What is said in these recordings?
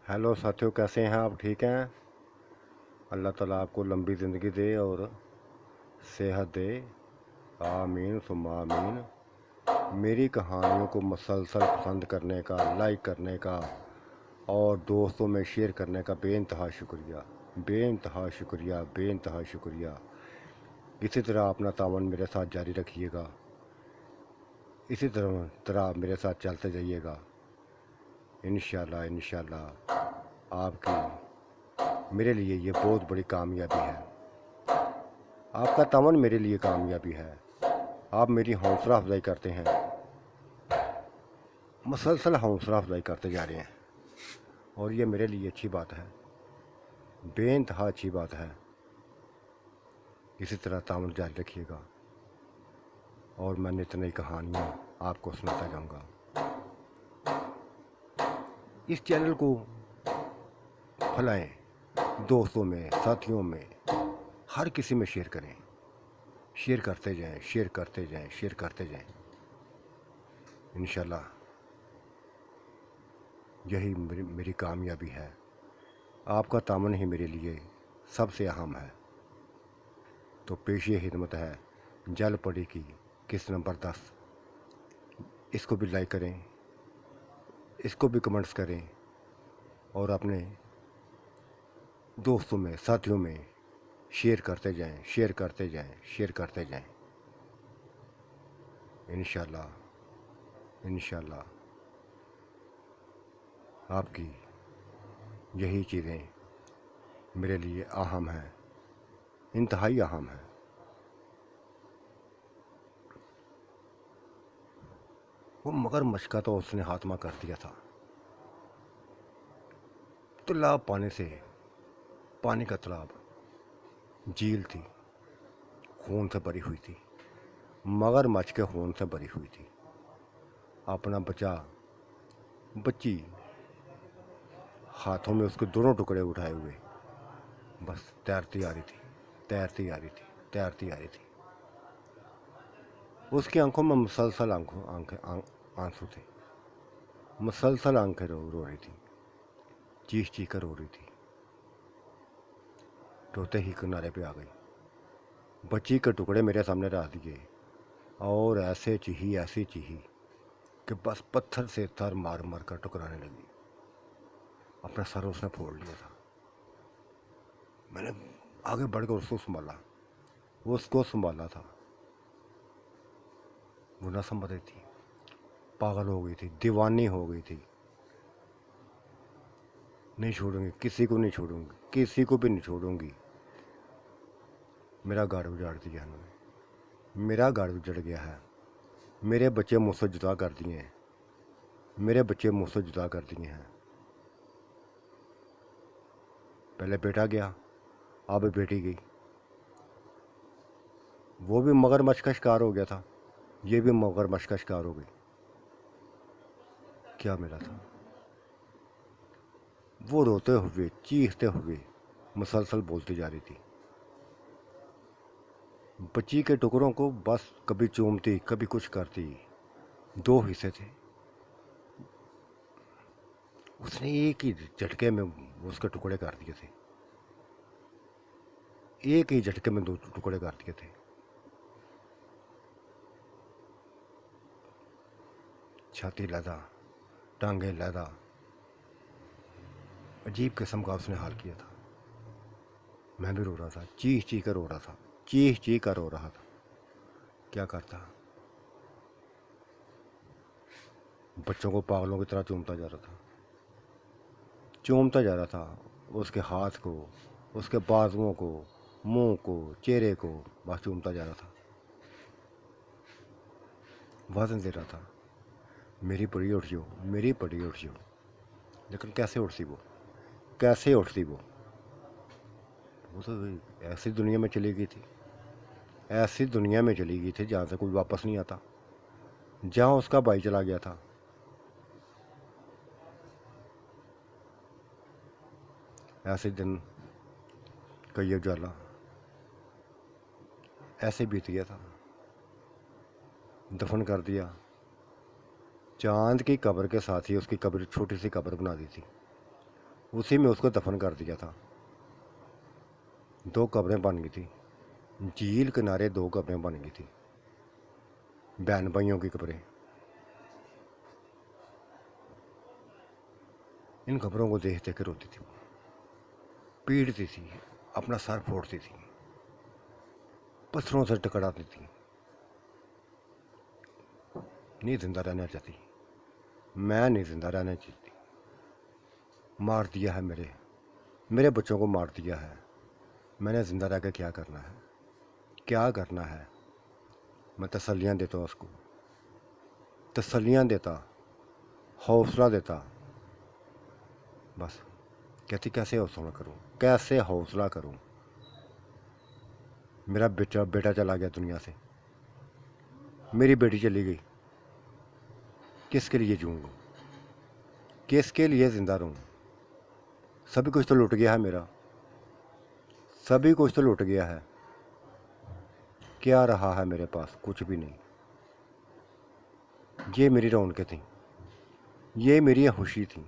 Hello साथियों, कैसे हैं आप? ठीक हैं? अल्लाह ताला आपको लंबी ज़िंदगी दे और सेहत दे। आमीन सुम्मा आमीन। मेरी कहानियों को मुसलसल पसंद करने का, लाइक करने का और दोस्तों में शेयर करने का बेइंतहा शुक्रिया, बेइंतहा शुक्रिया, बेइंतहा शुक्रिया। इसी तरह अपना तावन मेरे साथ जारी रखिएगा। इसी तरह मेरे साथ चलते जाइएगा। इंशाल्लाह इंशाल्लाह आपकी मेरे लिए ये बहुत बड़ी कामयाबी है। आपका तावन मेरे लिए कामयाबी है। आप मेरी हौसला अफजाई करते हैं, मुसलसल हौसला अफजाई करते जा रहे हैं और ये मेरे लिए अच्छी बात है, बेइंतहा अच्छी बात है। इसी तरह तावन जारी रखिएगा और मैं नित नई कहानियाँ आपको सुनाता जाऊँगा। इस चैनल को फैलाएं, दोस्तों में, साथियों में, हर किसी में शेयर करें। शेयर करते जाएं, शेयर करते जाएं, शेयर करते जाएं। इंशाल्लाह यही मेरी कामयाबी है। आपका तामन ही मेरे लिए सबसे अहम है। तो पेशे हिदमत है जल पड़ी की किस्त नंबर 10। इसको भी लाइक करें, इसको भी कमेंट्स करें और अपने दोस्तों में, साथियों में शेयर करते जाएं, शेयर करते जाएं, शेयर करते जाएं। इंशाल्लाह इंशाल्लाह आपकी यही चीज़ें मेरे लिए अहम हैं, इंतहाई अहम है। वो मगरमच्छ का तो उसने हाथमा कर दिया था। तालाब पानी का तालाब, झील थी, खून से भरी हुई थी, मगरमच्छ के खून से भरी हुई थी। अपना बच्ची हाथों में उसके दोनों टुकड़े उठाए हुए बस तैरती आ रही थी, तैरती आ रही थी, तैरती आ रही थी। उसकी आंखों में मुसलसल आंसू थे, मुसलसल आंखें रो रही थी, चीख चीख कर रो रही थी। रोते ही किनारे पे आ गई, बच्ची के टुकड़े मेरे सामने रख दिए और ऐसे चीही कि बस पत्थर से सर मार मार कर टुकराने लगी। अपना सर उसने फोड़ लिया था। मैंने आगे बढ़कर उसको संभाला था। वो न संभल रही थी, पागल हो गई थी, दीवानी हो गई थी। नहीं छोड़ूंगी, किसी को नहीं छोड़ूंगी, किसी को भी नहीं छोड़ूंगी। मेरा घर उजाड़ दिया इन्होंने, मेरा घर उजड़ गया है। मेरे बच्चे मुझसे जुदा कर दिए हैं, मेरे बच्चे मुझसे जुदा कर दिए हैं। पहले बेटा गया, अब बेटी गई। वो भी मगरमच्छ का शिकार हो गया था, ये भी मगरमच्छ का शिकार हो गई। क्या मिला था? वो रोते हुए, चीखते हुए मुसलसल बोलती जा रही थी। बच्ची के टुकड़ों को बस कभी चूमती, कभी कुछ करती। 2 हिस्से थे। उसने एक ही झटके में उसके टुकड़े कर दिए थे, एक ही झटके में 2 टुकड़े कर दिए थे। छाती लदा, टांगे लदा, अजीब किस्म का उसने हाल किया था। मैं भी रो रहा था, चीख चीख कर रो रहा था, चीख चीख कर रो रहा था। क्या करता? बच्चों को पागलों की तरह चूमता जा रहा था, चूमता जा रहा था। उसके हाथ को, उसके बाजुओं को, मुंह को, चेहरे को बस चूमता जा रहा था। वजन दे रहा था, मेरी पड़ी उठ जाओ, मेरी पड़ी उठ जाओ। लेकिन कैसे उठती वो, कैसे उठती वो तो ऐसी दुनिया में चली गई थी, ऐसी दुनिया में चली गई थी जहाँ से कोई वापस नहीं आता, जहाँ उसका भाई चला गया था। ऐसे दिन का ये उजाला ऐसे बीत गया था। दफन कर दिया, चांद की कब्र के साथ ही उसकी कब्र, छोटी सी कब्र बना दी थी। उसी में उसको दफन कर दिया था। 2 कब्रें बन गई थी, झील किनारे 2 कब्रें बन गई थी, बहन भाइयों की कब्रें। इन कब्रों को देख देख कर रोती थी, पीटती थी, अपना सर फोड़ती थी, पत्थरों से टकराती थी, नहीं जिंदा रहना चाहती। मैं नहीं जिंदा रहना चाहती। मार दिया है, मेरे बच्चों को मार दिया है। मैंने ज़िंदा रह के क्या करना है, क्या करना है? मैं तसल्लियाँ देता हूँ उसको, तसल्लियाँ देता, हौसला देता। बस कहती कैसे हौसला करूँ, कैसे हौसला करूँ? मेरा बेटा चला गया दुनिया से, मेरी बेटी चली गई, किसके लिए जीऊँगा, किसके लिए ज़िंदा रहूँ? सभी कुछ तो लुट गया है मेरा, सभी कुछ तो लुट गया है। क्या रहा है मेरे पास? कुछ भी नहीं। ये मेरी रौनकें थी, ये मेरी खुशी थी।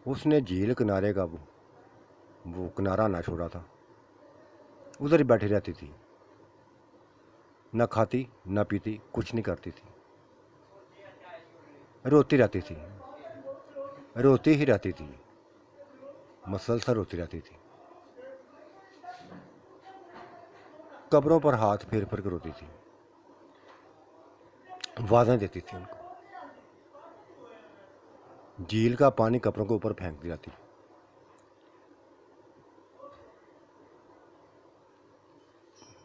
उसने झील किनारे का वो किनारा ना छोड़ा था, उधर ही बैठी रहती थी, न खाती न पीती, कुछ नहीं करती थी, रोती रहती थी, रोती ही रहती थी, मसलसल रोती रहती थी। कब्रों पर हाथ फेर फेर कर रोती थी, आवाज़ें देती थी उनको। झील का पानी कब्रों के ऊपर फेंक दिया थी।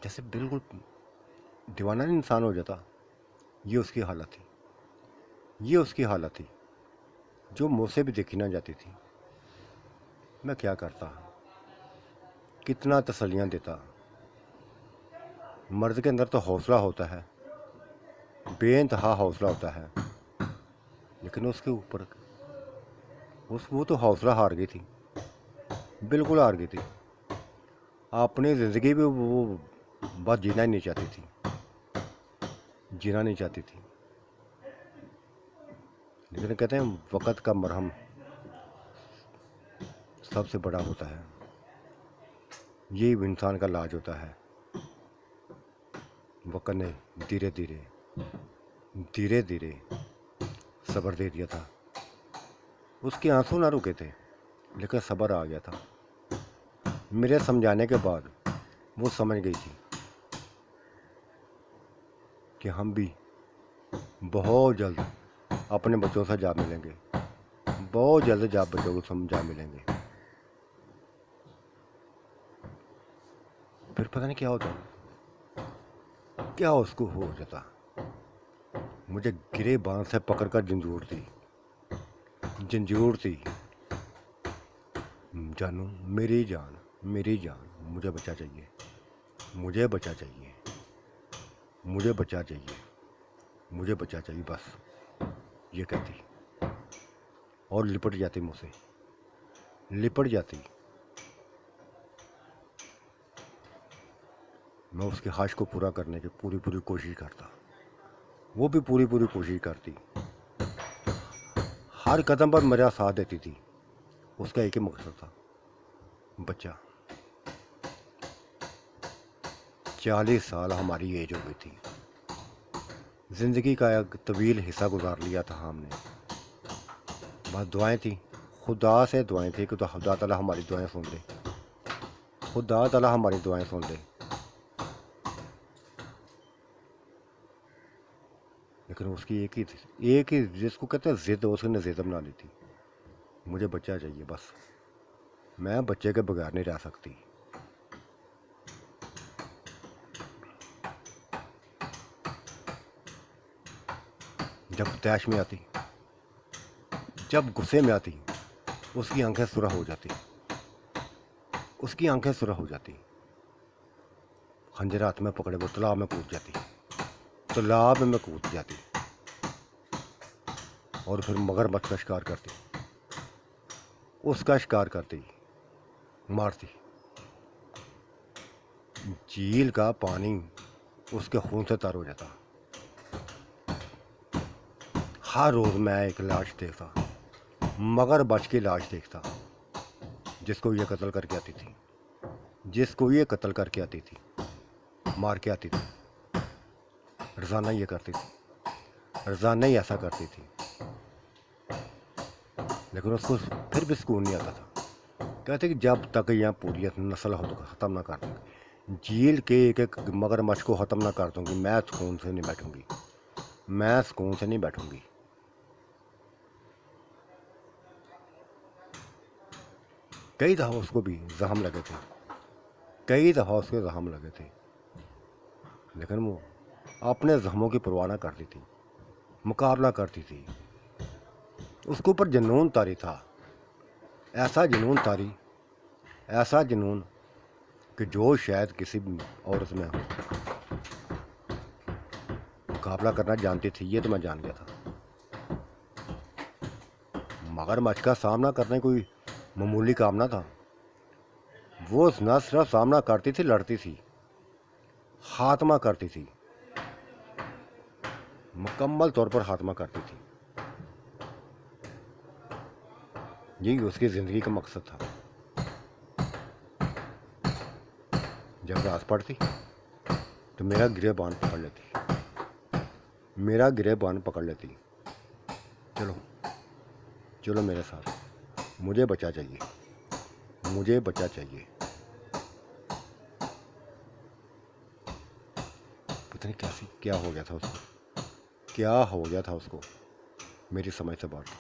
जैसे बिल्कुल दीवाना इंसान हो जाता। ये उसकी हालत थी, ये उसकी हालत थी, जो मुँह से भी देखी ना जाती थी। मैं क्या करता, कितना तसल्लियाँ देता। मर्द के अंदर तो हौसला होता है, बेइंतहा हौसला होता है, लेकिन उसके ऊपर वो तो हौसला हार गई थी, बिल्कुल हार गई थी। अपनी ज़िंदगी भी वो बस जीना ही नहीं चाहती थी, जीना नहीं चाहती थी। लेकिन कहते हैं वक़्त का मरहम सबसे बड़ा होता है, यही इंसान का इलाज होता है। वक़्त ने धीरे धीरे सब्र दे दिया था। उसके आंसू ना रुके थे, लेकिन सब्र आ गया था। मेरे समझाने के बाद वो समझ गई थी कि हम भी बहुत जल्द अपने बच्चों से जा मिलेंगे, बहुत जल्द जा बच्चों को समझा मिलेंगे। फिर पता नहीं क्या होता, क्या उसको हो जाता। मुझे गिरे बांध से पकड़कर झंझोर थी। जानू, मेरी जान, मुझे बचा चाहिए, मुझे बचा चाहिए, मुझे बचा चाहिए, मुझे बचा चाहिए, बस ये कहती और लिपट जाती, मुझसे लिपट जाती। मैं उसके ख्वाहिश को पूरा करने की पूरी कोशिश करता, वो भी पूरी कोशिश करती। हर कदम पर मेरा साथ देती थी। उसका एक ही मकसद था, बच्चा। 40 साल हमारी एज हो गई थी, ज़िंदगी का एक तवील हिस्सा गुजार लिया था हमने। बस दुआएं थी, खुदा से दुआएं थी कि तो खुदा ताला हमारी दुआएं सुन ले, खुदा ताला हमारी दुआएं सुन ले। लेकिन उसकी एक ही जिसको कहते हैं ज़िद, उसने ज़िद बना ली थी। मुझे बच्चा चाहिए, बस मैं बच्चे के बगैर नहीं रह सकती। जब तैश में आती, जब गुस्से में आती, उसकी आंखें सुरख हो जाती, उसकी आंखें सुरख हो जाती। खंजर हाथ में पकड़े वो तालाब में कूद जाती, तालाब में कूद जाती, और फिर मगरमच्छ का शिकार करती, उसका शिकार करती, मारती। झील का पानी उसके खून से तर हो जाता। हर रोज़ मैं एक लाश देखता, मगरमच्छ की लाश देखता, जिसको ये कत्ल करके आती थी, जिसको ये कत्ल करके आती थी, मार के आती थी। रोज़ाना ये करती थी, रोज़ाना ही ऐसा करती थी, लेकिन उसको फिर भी सुकून नहीं आता था। कहते कि जब तक यहाँ पूरी नस्ल ख़त्म ना कर दूँगी, झील के एक एक मगरमच्छ को ख़त्म ना कर दूँगी, मैं सुकून से नहीं बैठूँगी, मैं सुकून से नहीं बैठूँगी। कई दफ़ा उसको भी जख्म लगे थे, कई दफ़ा उसके जख्म लगे थे, लेकिन वो अपने जख्मों की परवाह ना करती थी, मुकाबला करती थी। उसके ऊपर जुनून तारी था, ऐसा जुनून तारी, ऐसा जुनून कि जो शायद किसी औरत में हो। मुकाबला करना जानती थी, ये तो मैं जान गया था। मगरमच्छ का सामना करने कोई मामूली काम ना था। वो न सिर्फ सामना करती थी, लड़ती थी, खात्मा करती थी, मुकम्मल तौर पर खात्मा करती थी। यही उसकी ज़िंदगी का मकसद था। जब रात पड़ती तो मेरा गिरेबान पकड़ लेती, मेरा गिरेबान पकड़ लेती, चलो चलो मेरे साथ, मुझे बच्चा चाहिए, मुझे बच्चा चाहिए। पता नहीं कैसी क्या हो गया था उसको, क्या हो गया था उसको। मेरी समझ से बाहर था,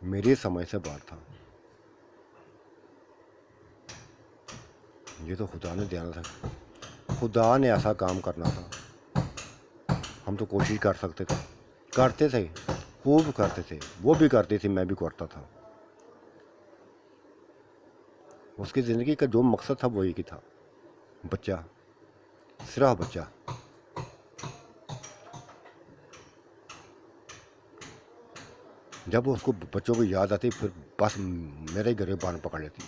मेरी समझ से बाहर था। ये तो खुदा ने देना था, खुदा ने ऐसा काम करना था। हम तो कोशिश कर सकते थे, करते थे, खूब करते थे, वो भी करती थी, मैं भी करता था। उसकी ज़िंदगी का जो मकसद था वो एक ही था, बच्चा, सिर्फ बच्चा। जब उसको बच्चों को याद आती फिर बस मेरे गिरेबान पकड़ लेती,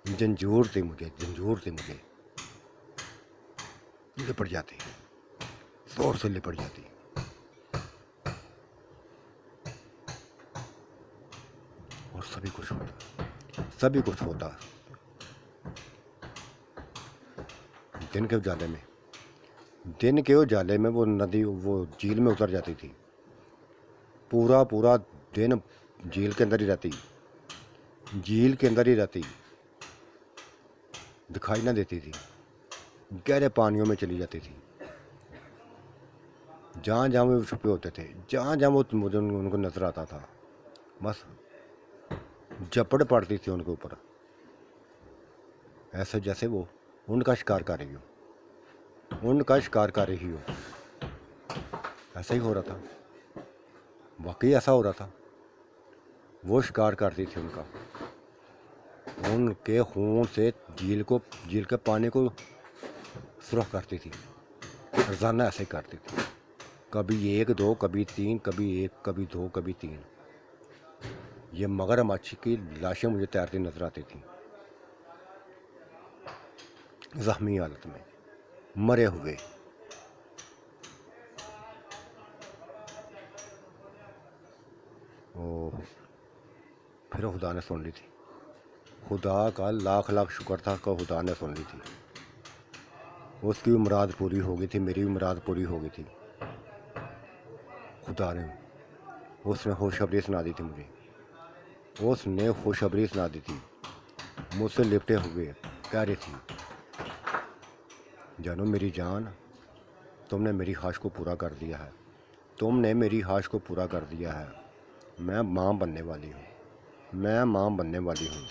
झंझोर थी मुझे, झंझोर थी मुझे, लिपट जाती, जोर से लिपट जाती। और सभी कुछ होता, सभी कुछ होता। दिन के उजाले में, दिन के उजाले में वो नदी, वो झील में उतर जाती थी। पूरा पूरा दिन झील के अंदर ही रहती, झील के अंदर ही रहती, दिखाई ना देती थी, गहरे पानियों में चली जाती थी। जहाँ जहाँ वो छुपे होते थे, जहाँ जहाँ वो मुझे उनको नजर आता था, बस झपड़ पड़ती थी उनके ऊपर, ऐसे जैसे वो उनका शिकार कर रही हो, उनका शिकार कर रही हो। ऐसा ही हो रहा था, वाकई ऐसा हो रहा था। वो शिकार करती थी उनका, उनके खून से झील के पानी को सुरख करती थी। रोज़ाना ऐसे ही करती थी, कभी एक दो, कभी तीन, कभी एक, कभी दो, कभी तीन। ये मगरमच्छ की लाशें मुझे तैरती नजर आती थी, जख्मी हालत में, मरे हुए। ओह, फिर खुदा ने सुन ली थी, खुदा का लाख लाख शुक्र था कि खुदा ने सुन ली थी। उसकी भी मुराद पूरी हो गई थी, मेरी भी मुराद पूरी हो गई थी। खुदा ने, उसने खुशखबरी सुना दी थी मुझे, उसने खुशखबरी सुना दी थी, मुझसे लिपटे हुए कह रही थी, जानो मेरी जान, तुमने मेरी ख्वाहिश को पूरा कर दिया है, तुमने मेरी ख्वाहिश को पूरा कर दिया है। मैं माँ बनने वाली हूँ, मैं माँ बनने वाली हूँ।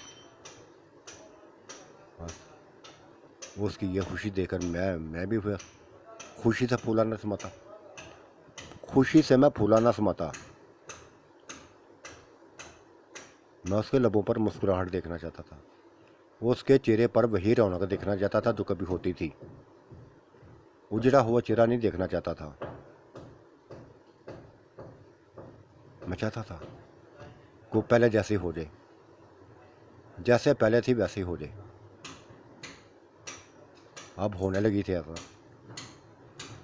उसकी ये खुशी देखकर मैं भी फिर खुशी से फूला न समाता, खुशी से मैं फूला न समाता। मैं उसके लबों पर मुस्कुराहट देखना चाहता था, उसके चेहरे पर वही रौनक देखना चाहता था जो कभी होती थी। उजड़ा हुआ चेहरा नहीं देखना चाहता था। मैं चाहता था वो पहले जैसी हो जाए, जैसे पहले थी वैसी हो जाए। अब होने लगी थी ऐसा,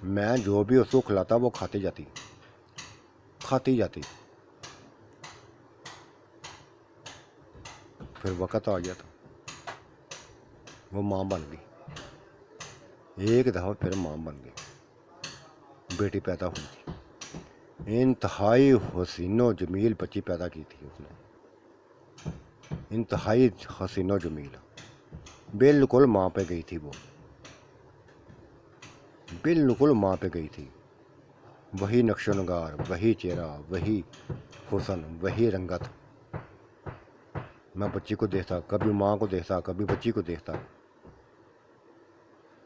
मैं जो भी उसको खिलाता वो खाती जाती, खाती जाती। फिर वक़्त आ गया था, वो माँ बन गई। एक दफ़ा फिर माँ बन गई, बेटी पैदा हुई थी। इंतहाई हसीनो जमील बच्ची पैदा की थी उसने, इंतहाई हसीनो जमील, बिल्कुल माँ पे गई थी वो, बिल्कुल माँ पे गई थी। वही नक्शोनगार, वही चेहरा, वही हुस्न, वही रंगत। मैं बच्ची को देखता, कभी माँ को देखता, कभी बच्ची को देखता,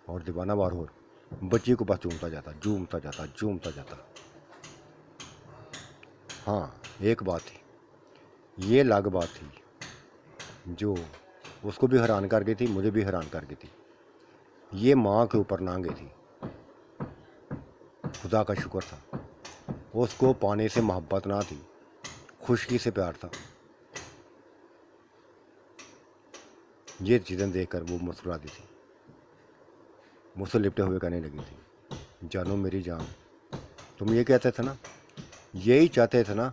और दीवाना वार हो बच्ची को बस झूमता जाता, झूमता जाता, झूमता जाता। हाँ, एक बात थी, ये अलग बात थी जो उसको भी हैरान कर गई थी, मुझे भी हैरान कर गई थी। ये माँ के ऊपर ना गई थी। खुदा का शुक्र था, उसको पानी से मोहब्बत ना थी, खुशकी से प्यार था। ये चीज़ें देखकर वो मुस्कुरा दी थी, मुझसे लिपटे हुए कहने लगी थी, जानो मेरी जान, तुम ये कहते थे ना, यही चाहते थे ना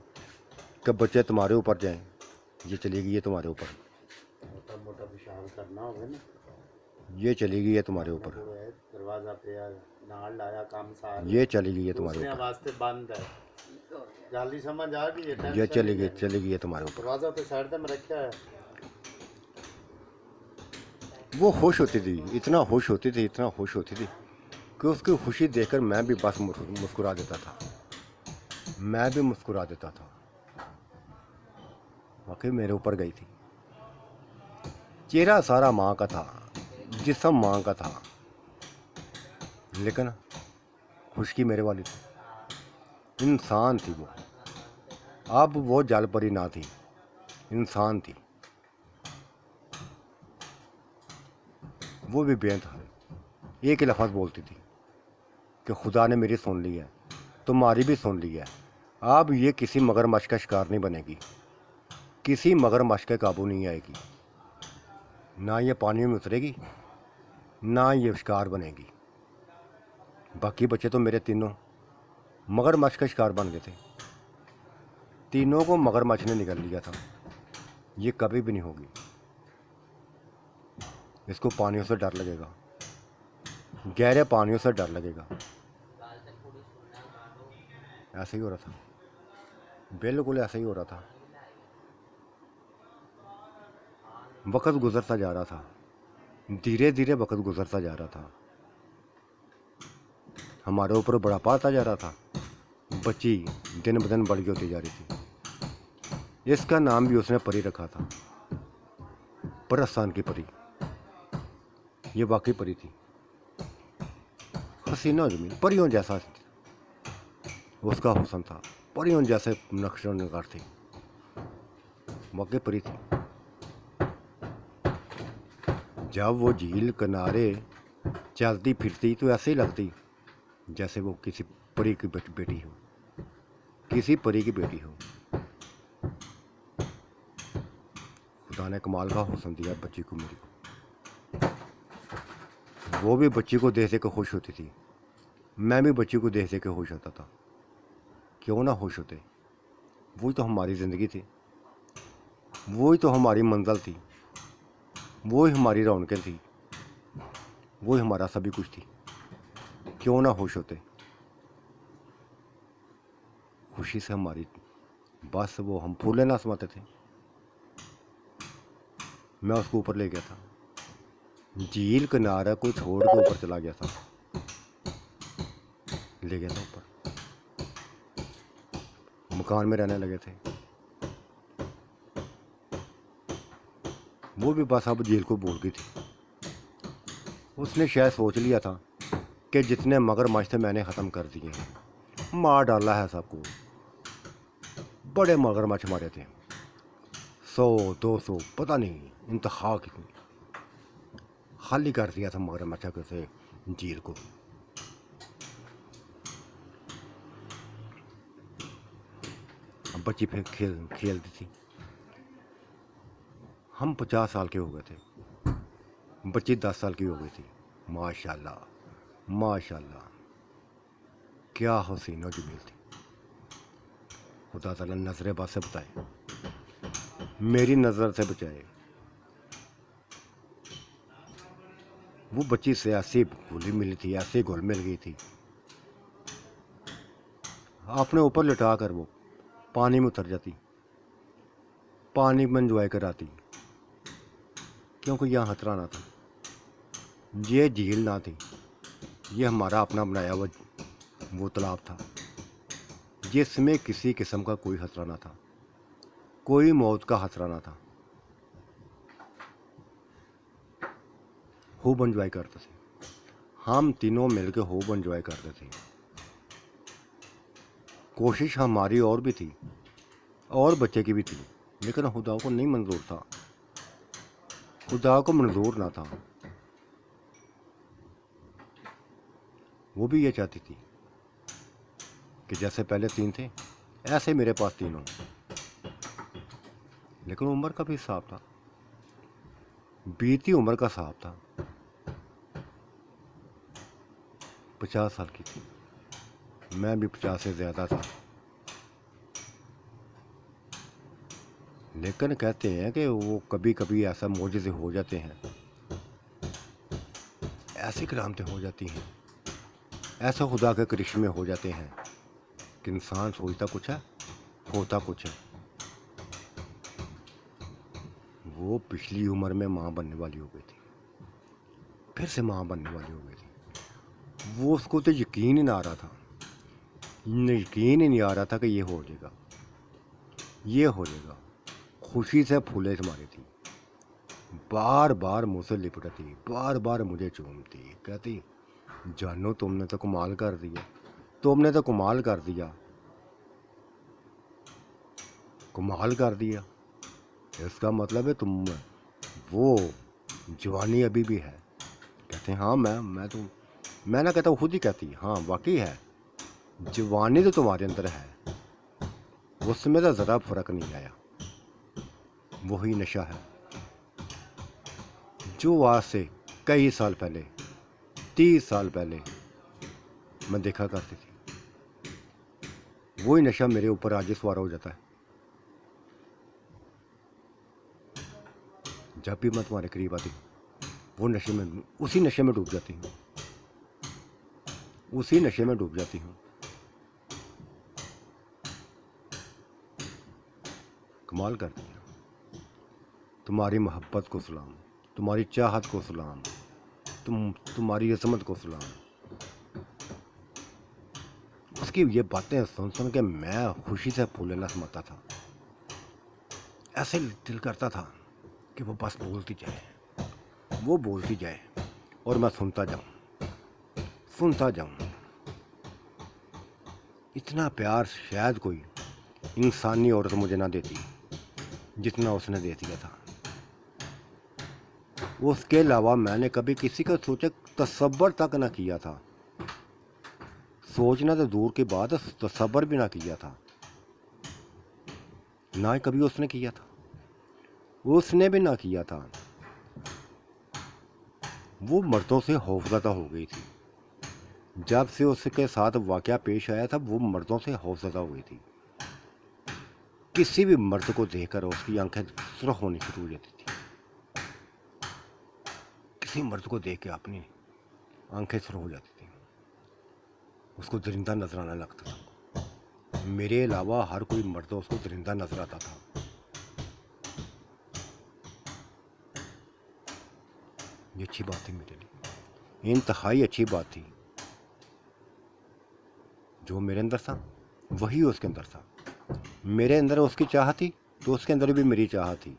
कि बच्चे तुम्हारे ऊपर जाएं, ये चली गई है तुम्हारे ऊपर, मोटा मोटा पेशाब करना होगा ना, ये चली गई है तुम्हारे ऊपर, दरवाजा पे नाल लाया काम सारा, ये चली गई है तुम्हारे ऊपर, वास्ते बंद है, गाली समझ आ गई है, ये चली गई है तुम्हारे ऊपर। दरवाजा तो साइड में रखा है। वो खुश होती थी, इतना खुश होती थी, इतना खुश होती थी कि उसकी खुशी देखकर मैं भी बस मुस्कुरा देता था, मैं भी मुस्कुरा देता था। वाकई मेरे ऊपर गई थी, चेहरा सारा माँ का था, जिस्म माँ का था, लेकिन खुशकी मेरे वाली थी। इंसान थी वो, अब वो जल परी ना थी, इंसान थी। वो भी बेइंतहा एक ही लफ्ज़ बोलती थी कि खुदा ने मेरी सुन ली है, तुम्हारी भी सुन ली है, अब ये किसी मगरमच्छ का शिकार नहीं बनेगी, किसी मगरमच्छ के काबू नहीं आएगी, ना ये पानी में उतरेगी, ना ये शिकार बनेगी। बाकी बच्चे तो मेरे तीनों मगरमच्छ का शिकार बन गए थे, तीनों को मगरमच्छ ने निगल लिया था। ये कभी भी नहीं होगी, इसको पानियों से डर लगेगा, गहरे पानियों से डर लगेगा। ऐसे ही हो रहा था, बिल्कुल ऐसे ही हो रहा था। वक्त गुजरता जा रहा था, धीरे धीरे वक्त गुजरता जा रहा था, हमारे ऊपर बुढ़ापा आता जा रहा था, बच्ची दिन ब दिन बड़ी होती जा रही थी। इसका नाम भी उसने परी रखा था, परस्तान की परी। ये वाकई परी थी, हसीना जमीन परियों जैसा उसका हुस्न था, परियों जैसे नक्शो नगार थी, वाकई परी थी। जब वो झील किनारे चलती फिरती तो ऐसे ही लगती जैसे वो किसी परी की बेटी हो, किसी परी की बेटी हो। खुदा ने कमाल का हुस्न दिया बच्ची को, मेरी को। वो भी बच्ची को देख के खुश होती थी, मैं भी बच्ची को देख के खुश होता था। क्यों ना खुश होते, वही तो हमारी ज़िंदगी थी, वही तो हमारी मंजिल थी, वही हमारी रौनकें थी, वही हमारा सभी कुछ थी। क्यों ना खुश होते। खुशी से हमारी बस वो हम फूले ना समाते थे। मैं उसको ऊपर ले गया था, झील किनारा कोई छोड़ के ऊपर चला गया था, ले गया था ऊपर, मकान में रहने लगे थे। वो भी बस अब झील को भूल गई थी। उसने शायद सोच लिया था कि जितने मगरमच्छ थे मैंने ख़त्म कर दिए हैं, मार डाला है सबको। बड़े मगरमच्छ मारे थे, 100-200 पता नहीं, इंतहा कितनी। खाली कर दिया था मगरमच्छ से झील को। अब बच्ची फिर खेलती थी। हम 50 साल के हो गए थे, बच्ची 10 साल की हो गई थी। माशाल्लाह माशाल्लाह, क्या हसीन और जमील थी। खुदा ताला नज़र बस से बताए, मेरी नज़र से बचाए, वो बच्ची से ऐसे घुली मिली थी, ऐसे घुल मिल गई थी, अपने ऊपर लिटा कर वो पानी में उतर जाती, पानी में इंजॉय कराती, क्योंकि यहाँ खतरा ना था, ये झील ना थी, ये हमारा अपना बनाया हुआ वो तालाब था, जिसमें किसी किस्म का कोई खतरा ना था, कोई मौत का खतरा ना था। खूब एंजॉय करते थे, हम तीनों मिलकर खूब एंजॉय करते थे। कोशिश हमारी और भी थी और बच्चे की भी थी, लेकिन खुदा को नहीं मंजूर था, खुदा को मंजूर ना था। वो भी ये चाहती थी कि जैसे पहले 3 थे ऐसे मेरे पास 3 हों, लेकिन उम्र का भी हिसाब था, बीती उम्र का हिसाब था। 50 साल की थी, मैं भी 50 से ज़्यादा था। लेकिन कहते हैं कि वो कभी कभी ऐसा मौजज़े हो जाते हैं, ऐसी करामतें हो जाती हैं, ऐसा खुदा के करिश्मे हो जाते हैं कि इंसान सोचता कुछ है, होता कुछ है। वो पिछली उम्र में माँ बनने वाली हो गई थी, फिर से माँ बनने वाली हो गई थी। वो उसको तो यकीन ही ना आ रहा था, यकीन ही नहीं आ रहा था कि ये हो जाएगा, ये हो जाएगा। खुशी से फूले मारी थी, बार बार मुझसे लिपटती, बार बार मुझे चूमती, कहती जानो तुमने तो कमाल कर दिया, तुमने तो कमाल कर दिया, कमाल कर दिया। इसका मतलब है तुम, वो जवानी अभी भी है। कहते हैं हाँ मैं ना कहता हूँ, खुद ही कहती हाँ वाकई है, जवानी तो तुम्हारे अंदर है, उसमें तो ज़रा फर्क नहीं आया। वही नशा है जो आज से कई साल पहले, 30 साल पहले मैं देखा करती थी। वही नशा मेरे ऊपर आज सवार हो जाता है। जब भी मैं तुम्हारे करीब आती हूँ, वो नशे में, उसी नशे में डूब जाती हूँ, उसी नशे में डूब जाती हूँ। कमाल कर दिया। तुम्हारी मोहब्बत को सलाम, तुम्हारी चाहत को सलाम, तुम्हारी अजमत को सलाम। उसकी ये बातें सुन सुन के मैं खुशी से फूलना समझता था। ऐसे दिल करता था कि वो बस बोलती जाए, वो बोलती जाए और मैं सुनता जाऊं, सुनता जाऊं। इतना प्यार शायद कोई इंसानी औरत मुझे ना देती जितना उसने दे दिया था। उसके अलावा मैंने कभी किसी का सोचा तसव्वुर तक ना किया था, सोचना तो दूर की बात है, तसव्वुर भी ना किया था, ना ही कभी उसने किया था, उसने भी ना किया था। वो मर्दों से खौफज़दा हो गई थी। जब से उसके साथ वाक़या पेश आया था, वो मर्दों से खौफज़दा हुई थी। किसी भी मर्द को देखकर उसकी आंखें सुर्ख होनी शुरू हो जाती थी। किसी मर्द को देख के अपनी आंखें सुर्ख हो जाती थी, उसको दरिंदा नजर आने लगता था। मेरे अलावा हर कोई मर्द उसको दरिंदा नजर आता था। ये अच्छी बात थी मेरे लिए, इंतहाई अच्छी बात थी। जो मेरे अंदर था वही उसके अंदर था। मेरे अंदर उसकी चाह थी तो उसके अंदर भी मेरी चाह थी।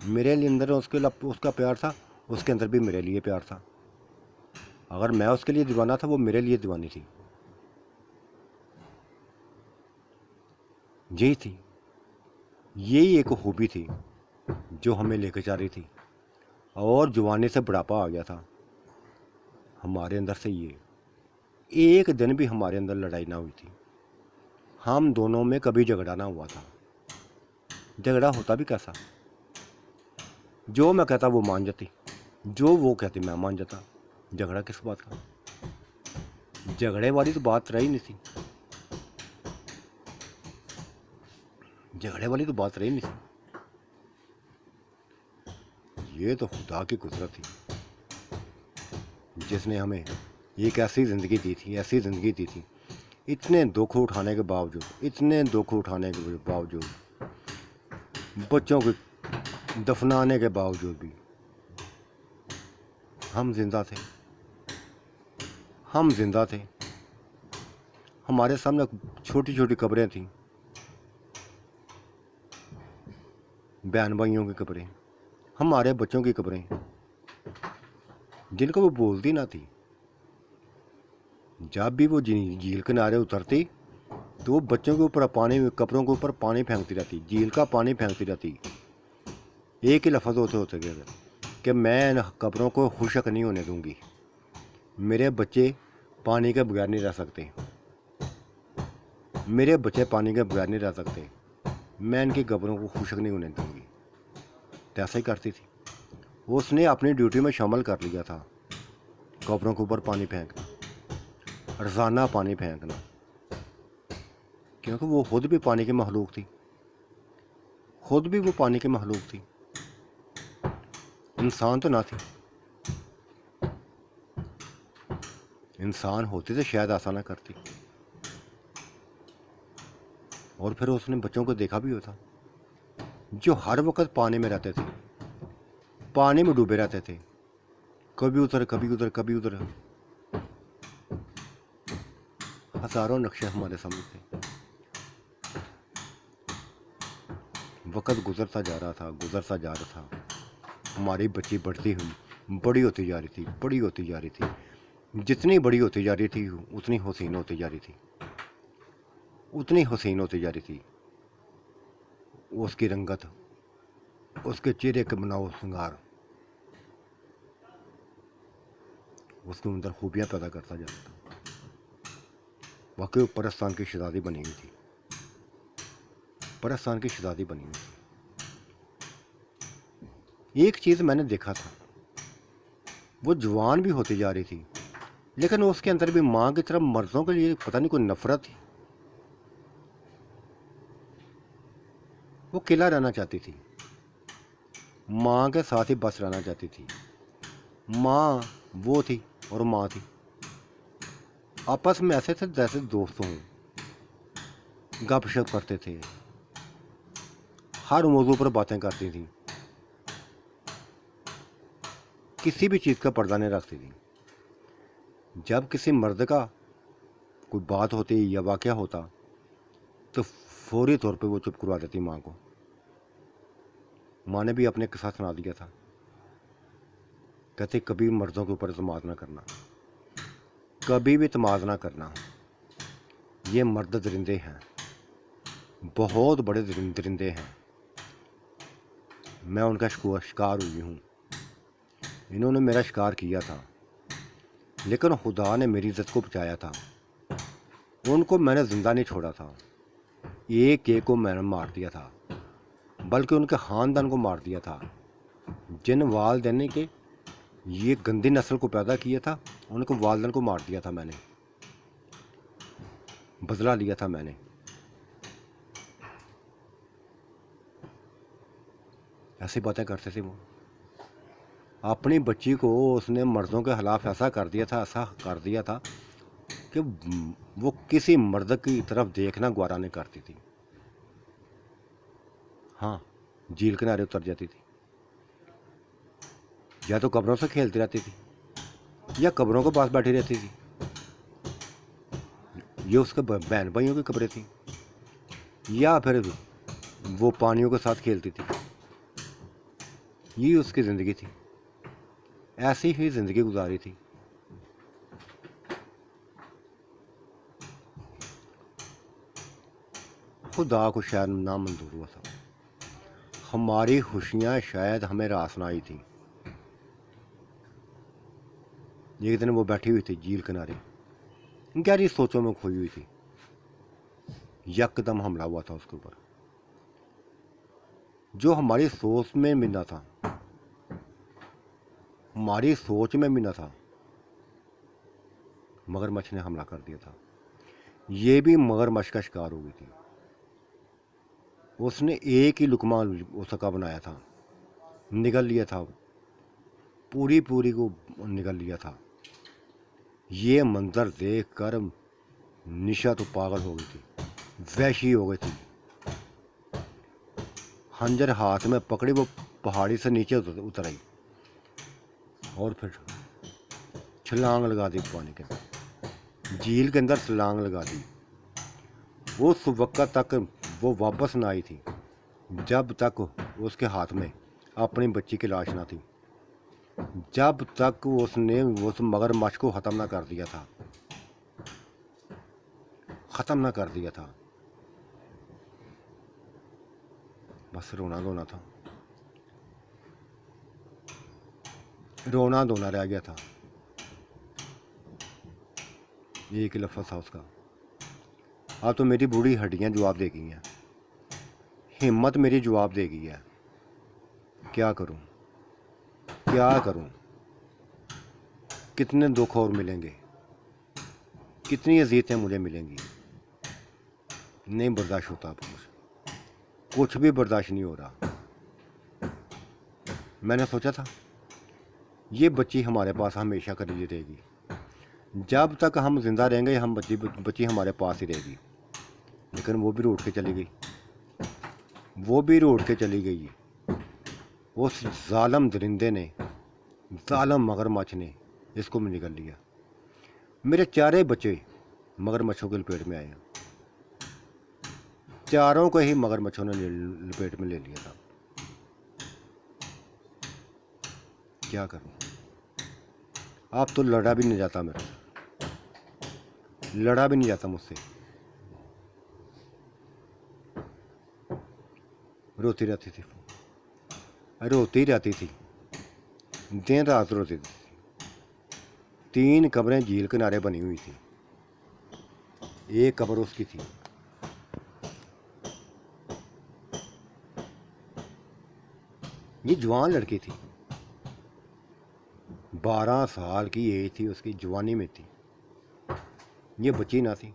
मेरे लिए अंदर उसका प्यार था, उसके अंदर भी मेरे लिए प्यार था। अगर मैं उसके लिए दीवाना था, वो मेरे लिए दीवानी थी। यही थी, यही एक खूबी थी जो हमें लेकर जा रही थी। और जवानी से बुढ़ापा आ गया था हमारे अंदर से। ये एक दिन भी हमारे अंदर लड़ाई ना हुई थी, हम दोनों में कभी झगड़ा ना हुआ था। झगड़ा होता भी कैसा, जो मैं कहता वो मान जाती, जो वो कहती मैं मान जाता। झगड़ा किस बात का, झगड़े वाली तो बात रही नहीं थी, झगड़े वाली तो बात रही नहीं थी। ये तो खुदा की कुदरत थी। जिसने हमें एक ऐसी ज़िंदगी दी थी, ऐसी ज़िंदगी दी थी। इतने दुख उठाने के बावजूद, इतने दुख उठाने के बावजूद, बच्चों को दफनाने के बावजूद भी हम जिंदा थे, हम जिंदा थे। हमारे सामने छोटी छोटी कब्रें थीं, बहन भाइयों की कब्रें, हमारे बच्चों की कब्रें, जिनको वो बोलती ना थी। जब भी वो झील किनारे उतरती तो वो बच्चों के ऊपर पानी, कब्रों के ऊपर पानी फेंकती रहती, झील का पानी फेंकती रहती। एक ही लफ्ज़ होते होते गए कि मैं इन कब्रों को खुशक नहीं होने दूंगी, मेरे बच्चे पानी के बगैर नहीं रह सकते, मेरे बच्चे पानी के बगैर नहीं रह सकते, मैं इनकी कब्रों को खुशक नहीं होने दूंगी। तो ऐसा ही करती थी। उसने अपनी ड्यूटी में शामिल कर लिया था कब्रों के ऊपर पानी फेंकना, रोज़ाना पानी फेंकना, क्योंकि वो खुद भी पानी की मखलूक थी, खुद भी वो पानी की मखलूक थी, इंसान तो ना थी। इंसान होती तो शायद ऐसा ना करती। और फिर उसने बच्चों को देखा भी होता जो हर वक्त पानी में रहते थे, पानी में डूबे रहते थे, कभी उधर कभी उधर कभी उधर। हजारों नक्शे हमारे सामने थे। वक्त गुजरता जा रहा था, गुजरता जा रहा था। हमारी बच्ची बढ़ती हुई बड़ी होती जा रही थी, बड़ी होती जा रही थी। जितनी बड़ी होती जा रही थी उतनी हसीन होती जा रही थी, उतनी हसीन होती जा रही थी। उसकी रंगत, उसके चेहरे के बनाओ श्रृंगार उसके अंदर खूबियाँ पैदा करता जा रहा था। वाकई परस्तान की शहजादी बनी हुई थी, परस्तान की शहजादी बनी हुई थी। एक चीज़ मैंने देखा था, वो जवान भी होती जा रही थी, लेकिन उसके अंदर भी माँ की तरफ मर्दों के लिए पता नहीं कोई नफरत थी। वो अकेला रहना चाहती थी, माँ के साथ ही बस रहना चाहती थी। माँ वो थी और माँ थी, आपस में ऐसे थे जैसे दोस्तों, गपशप करते थे, हर मौजू पर बातें करती थी, किसी भी चीज़ का पर्दा नहीं रखती थी। जब किसी मर्द का कोई बात होती या वाक़या होता तो फौरी तौर पे वो चुप करवा देती माँ को। माँ ने भी अपने किस्सा सुना दिया था, कहते कभी मर्दों के ऊपर एतमाद ना करना, कभी भी एतमाद ना करना, ये मर्द दरिंदे हैं, बहुत बड़े दरिंदे हैं, मैं उनका शिकार हुई हूँ, इन्होंने मेरा शिकार किया था, लेकिन खुदा ने मेरी इज्जत को बचाया था, उनको मैंने ज़िंदा नहीं छोड़ा था, एक एक को मैंने मार दिया था, बल्कि उनके ख़ानदान को मार दिया था। जिन वालदैन ने के ये गंदी नस्ल को पैदा किया था, उनके वालदैन को मार दिया था मैंने, बदला लिया था मैंने। ऐसी बातें करते थे वो। अपनी बच्ची को उसने मर्दों के खिलाफ ऐसा कर दिया था, ऐसा कर दिया था कि वो किसी मर्द की तरफ देखना गवारा नहीं करती थी। हाँ, झील किनारे उतर जाती थी, या तो कब्रों से खेलती रहती थी, या कब्रों के पास बैठी रहती थी। ये उसके बहन भाइयों की कब्रें थी, या फिर वो पानियों के साथ खेलती थी। ये उसकी ज़िंदगी थी, ऐसी ही ज़िंदगी गुजारी थी। खुदा को शायद ना मंजूर हुआ था, हमारी खुशियाँ शायद हमें रास ना आई थी। एक दिन वो बैठी हुई थी झील किनारे, गहरी सोचों में खोई हुई थी। यकदम हमला हुआ था उसके ऊपर, जो हमारी सोच में भी ना था, हमारी सोच में भी ना था। मगरमच्छ ने हमला कर दिया था। ये भी मगरमच्छ का शिकार हो गई थी। उसने एक ही लुकमा उसका बनाया था, निगल लिया था, पूरी पूरी को निगल लिया था। ये मंज़र देखकर निशा तो पागल हो गई थी, वैशी हो गई थी। खंजर हाथ में पकड़ी वो पहाड़ी से नीचे उतर आई और फिर छलांग लगा दी पानी के अंदर, झील के अंदर छलांग लगा दी। उस वक्त तक वो वापस ना आई थी जब तक उसके हाथ में अपनी बच्ची की लाश ना थी, जब तक उसने उस मगरमच्छ को ख़त्म ना कर दिया था, ख़त्म ना कर दिया था। बस रोना धोना था, रोना धोना रह गया था। एक लफ्ज़ था उसका, अब तो मेरी बूढ़ी हड्डियाँ जवाब दे गई हैं, हिम्मत मेरी जवाब दे गई है। क्या करूं, क्या करूं? कितने दुख और मिलेंगे, कितनी अज़ियतें मुझे मिलेंगी। नहीं बर्दाश्त होता अब कुछ भी बर्दाश्त नहीं हो रहा। मैंने सोचा था ये बच्ची हमारे पास हमेशा करी रहेगी, जब तक हम जिंदा रहेंगे हम बच्ची हमारे पास ही रहेगी। लेकिन वो भी रूठ के चली गई, वो भी रूठ के चली गई। उस जालम दरिंदे ने, जालम मगरमच्छ ने इसको भी निगल लिया। मेरे चारे बच्चे मगरमच्छों के लपेट में आए हैं, चारों को ही मगरमच्छों ने लपेट में ले लिया था। क्या करूं? अब तो लड़ा भी नहीं जाता मेरे से, लड़ा भी नहीं जाता मुझसे। रोती रहती थी, रोती रहती थी, दिन रात रोती थी। 3 कब्रें झील किनारे बनी हुई थी, एक कब्र उसकी थी। ये जवान लड़की थी, 12 साल की एज थी उसकी, जवानी में थी। ये बच्ची ना थी,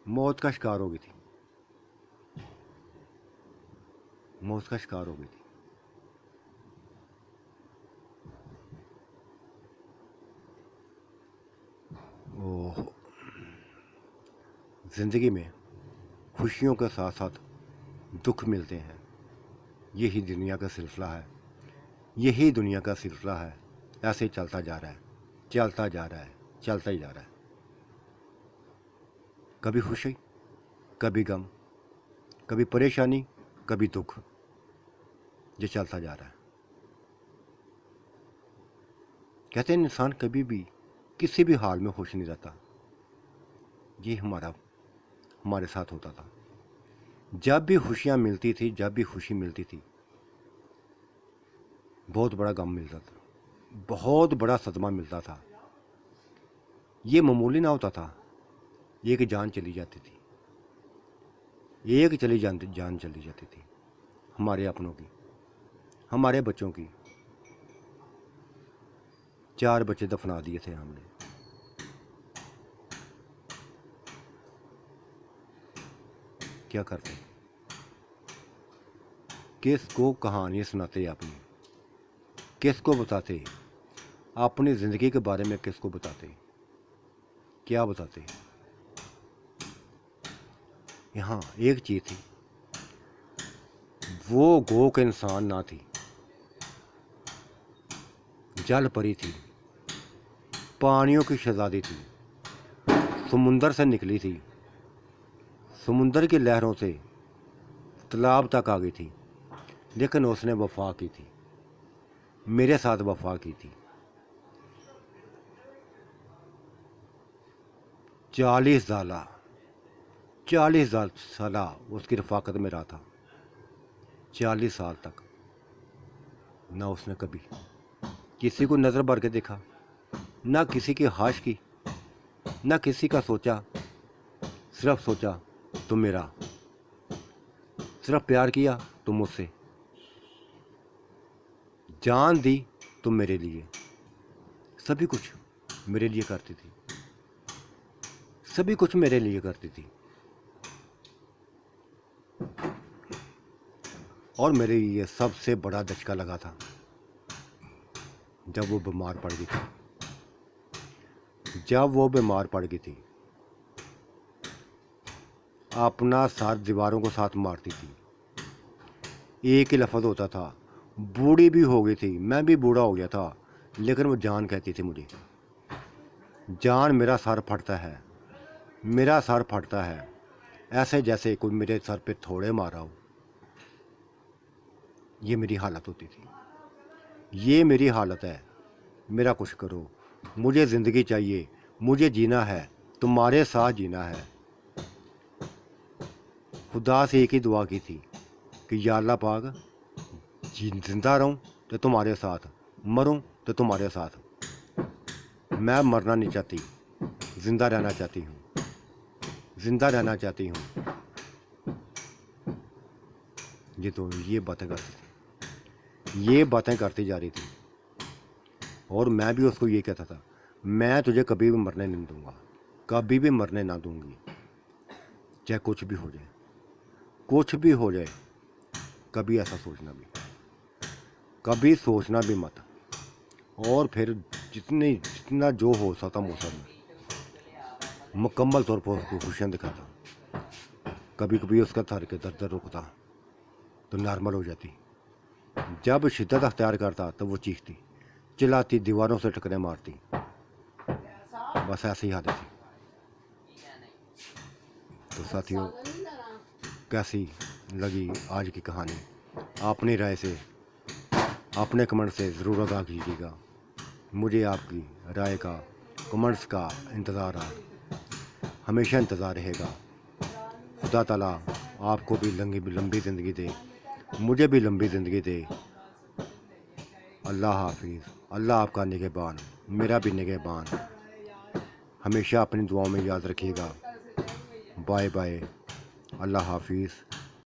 मौत का शिकार हो गई थी, मौत का शिकार हो गई थी। ओह, जिंदगी में खुशियों के साथ साथ दुख मिलते हैं, यही दुनिया का सिलसिला है, यही दुनिया का सिलसिला है। ऐसे ही चलता जा रहा है, चलता जा रहा है, चलता ही जा रहा है। कभी खुशी, कभी गम, कभी परेशानी, कभी दुख, ये चलता जा रहा है। कहते हैं इंसान कभी भी किसी भी हाल में खुश नहीं रहता। ये हमारे साथ होता था। जब भी खुशियाँ मिलती थी, जब भी खुशी मिलती थी, बहुत बड़ा गम मिलता था, बहुत बड़ा सदमा मिलता था। ये मामूली ना होता था, एक जान चली जाती थी, एक जान चली जाती थी, हमारे अपनों की, हमारे बच्चों की। 4 बच्चे दफना दिए थे हमने। क्या करते, किसको कहानी सुनाते अपनी, किसको बताते अपनी ज़िंदगी के बारे में, किसको बताते, क्या बताते। यहाँ एक चीज़ थी, वो गो के इंसान ना थी, जल परी थी, पानियों की शहजादी थी, समुंदर से निकली थी, समुंदर की लहरों से तालाब तक आ गई थी। लेकिन उसने वफा की थी, मेरे साथ वफा की थी। 40 साल उसकी रफाकत में रहा था। 40 साल तक ना उसने कभी किसी को नज़र भर के देखा, ना किसी की हाश की, ना किसी का सोचा। सिर्फ सोचा तुम मेरा, सिर्फ प्यार किया तुम मुझसे, जान दी तुम मेरे लिए, सभी कुछ मेरे लिए करती थी, सभी कुछ मेरे लिए करती थी। और मेरे लिए सबसे बड़ा धचका लगा था जब वो बीमार पड़ गई थी। जब वो बीमार पड़ गई थी, अपना सर दीवारों को साथ मारती थी, एक ही लफ्ज़ होता था। बूढ़ी भी हो गई थी, मैं भी बूढ़ा हो गया था, लेकिन वो जान कहती थी मुझे, जान मेरा सर फटता है, मेरा सर फटता है, ऐसे जैसे कोई मेरे सर पे थोड़े मारा हो। ये मेरी हालत होती थी, ये मेरी हालत है। मेरा कुछ करो, मुझे ज़िंदगी चाहिए, मुझे जीना है, तुम्हारे साथ जीना है। खुदा से एक ही दुआ की थी कि या अल्लाह पाक, जिंदा रहूं तो तुम्हारे साथ, मरूं तो तुम्हारे साथ। मैं मरना नहीं चाहती, ज़िंदा रहना चाहती हूँ, ज़िंदा रहना चाहती हूँ। ये बातें करती थी, ये बातें करती जा रही थी, और मैं भी उसको ये कहता था, मैं तुझे कभी भी मरने नहीं दूंगा, कभी भी मरने ना दूंगी, चाहे कुछ भी हो जाए, कुछ भी हो जाए। कभी ऐसा सोचना भी, कभी सोचना भी मत। और फिर जितना जो हो सकता मौसम में मुकम्मल तौर पर उसको खुशियाँ दिखाता। कभी कभी उसका सर के दर्द रुकता तो नॉर्मल हो जाती, जब शिद्दत अख्तियार करता तो वो चीखती, चिल्लाती, दीवारों से टकरे मारती। बस ऐसी हालत थी। तो साथियों, कैसी लगी आज की कहानी? अपनी राय से, अपने कमेंट से ज़रूर आगाह कीजिएगा। मुझे आपकी राय का, कमेंट्स का इंतज़ार है, हमेशा इंतज़ार रहेगा। खुदा ताला आपको भी लंबी ज़िंदगी दे, मुझे भी लंबी ज़िंदगी दे। अल्लाह हाफिज़। अल्लाह आपका निगहबान, मेरा भी निगहबान। हमेशा अपनी दुआओं में याद रखिएगा। Bye bye. अल्लाह हाफिज़।